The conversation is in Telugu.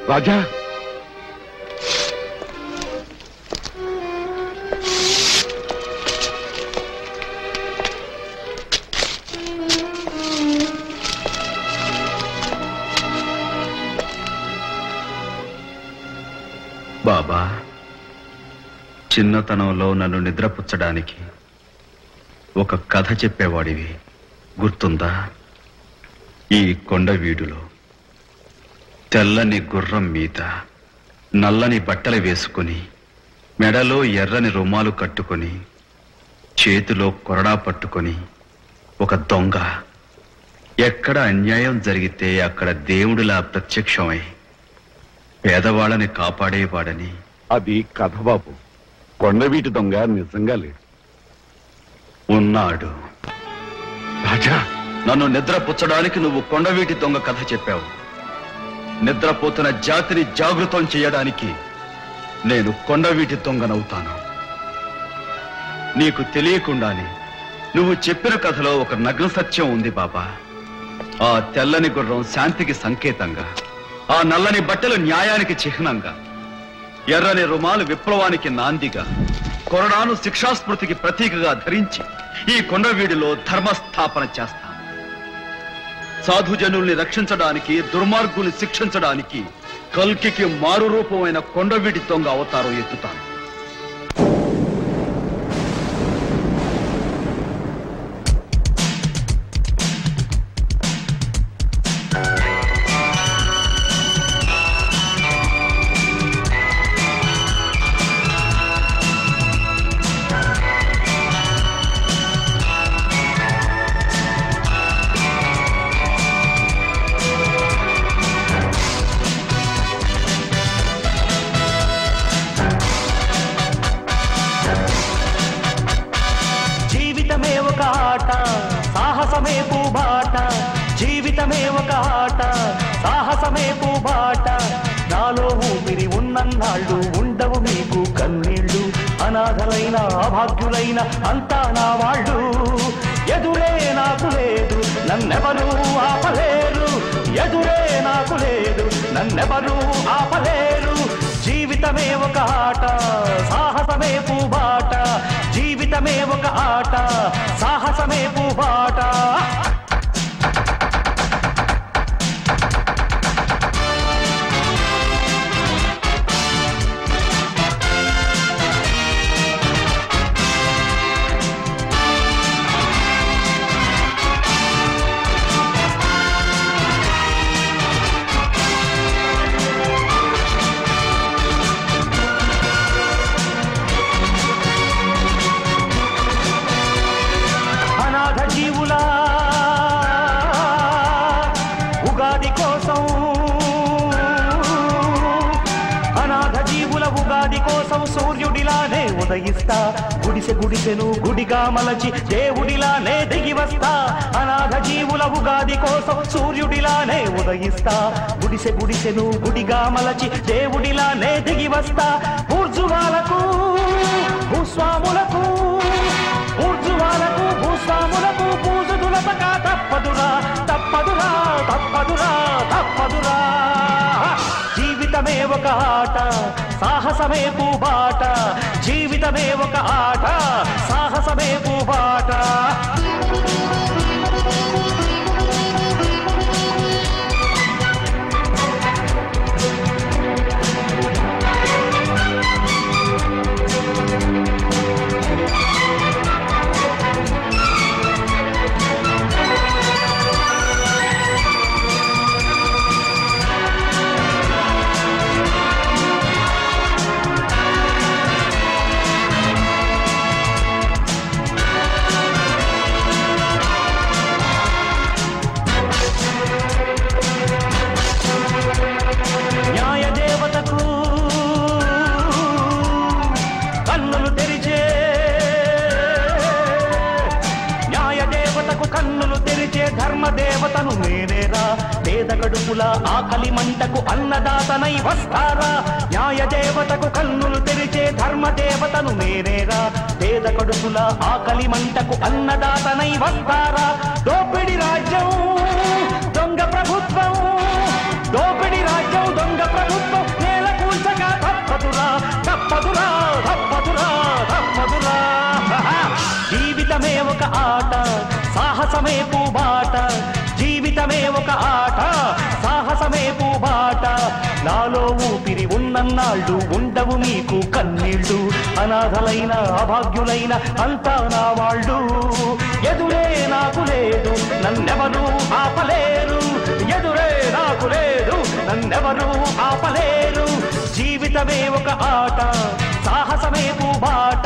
రాజా బాబా, చిన్నతనంలో నన్ను నిద్రపుచ్చడానికి ఒక కథ చెప్పేవాడివి గుర్తుందా? ఈ కొండ వీడులో తెల్లని గుర్రం మీద నల్లని బట్టలు వేసుకుని, మెడలో ఎర్రని రుమాలు కట్టుకొని, చేతిలో కొరడా పట్టుకొని ఒక దొంగ ఎక్కడ అన్యాయం జరిగితే అక్కడ దేవుడిలా ప్రత్యక్షమై పేదవాళ్ళని కాపాడేవాడని. అది కథ బాబు. కొండవీటి దొంగ నిజంగా లేడు. ఉన్నాడు. రాజా, నన్ను నిద్రపుచ్చడానికి నువ్వు కొండవీటి దొంగ కథ చెప్పావు. నిద్రపోతున్న జాతిని జాగృతం చేయడానికి నేను కొండవీటి దొంగనవుతాను. నీకు తెలియకుండానే నువ్వు చెప్పిన కథలో ఒక నగ్న సత్యం ఉంది బాబా. ఆ తెల్లని గుర్రం శాంతికి సంకేతంగా, ఆ నల్లని బట్టలు న్యాయానికి చిహ్నంగా, ఎర్రని రుమాలు విప్లవానికి నాందిగా, కొరడాను శిక్షాస్మృతికి ప్రతీకగా ధరించి ఈ కొండవీడిలో ధర్మస్థాపన చేస్తాను. సాధుజనుల్ని రక్షించడానికి, దుర్మార్గుల్ని శిక్షించడానికి కల్కికి మారు రూపమైన కొండవీడి దొంగ అవతారం ఎత్తుతాను. జీవితమే ఒక ఆట, సాహసమే పూబాట. నాలో ఊపిరి ఉన్నన్నాళ్ళు ఉండవు మీకు కన్నీళ్ళు. అనాథలైన అభాగ్యులైన అంతా నా వాళ్ళు. ఎదురే నాకు లేదు, నన్నెవరూ ఆపలేరు. ఎదురే నాకు లేదు, నన్నెవరూ ఆపలేరు. జీవితమే ఒక ఆట, సాహసమే పూబాట. జీవితమే ఒక ఆట, సాహసమే పూబాట. సూర్యుడిలానే ఉదయిస్తా, గుడిసె గుడిసెను గుడిగా మలచి దేవుడిలానే దిగి వస్తా. అనాథ జీవుల ఉగాది కోసం సూర్యుడిలానే ఉదయిస్తా, గుడిసె గుడిసెను గుడిగా మలచి దేవుడిలానే దిగి వస్తా. ఊర్జువాలకు భూస్వాములకు, ఊర్జువాలకు భూస్వాములకు పూజుదులపక తప్పదురా, తప్పదురా, తప్పదురా, తప్పదురా. జీవితమే ఒక ఆట, సాహసమే పూబాట. జీవితమే ఒక ఆట, సాహసమే పూబాట. ధర్మదేవతను నేనేరా, పేద కడుపుల ఆకలి మంటకు అన్నదాతనై వస్తారా. న్యాయ దేవతకు కన్నులు తెరిచే ధర్మదేవతను నేనేరా, పేద కడుపుల ఆకలి మంటకు అన్నదాతనై వస్తారా. దోపిడి రాజ్యం దొంగ ప్రభుత్వం, దోపిడి రాజ్యం దొంగ ప్రభుత్వం. తప్పదురా తప్పదురా తప్పదురా. జీవితమే ఒక ఆట, సాహసమే పూబాట. జీవితమే ఒక ఆట, సాహసమే పూబాట. నాలో ఊపిరి ఉన్నన్నాళ్ళు ఉండవు మీకు కన్నీళ్ళు. అనాథలైన అభాగ్యులైన అంతా నా వాళ్ళు. ఎదురే నాకు లేదు, నన్నెవరూ ఆపలేరు. ఎదురే నాకు లేదు, నన్నెవరూ ఆపలేరు. జీవితమే ఒక ఆట, సాహసమే పూబాట.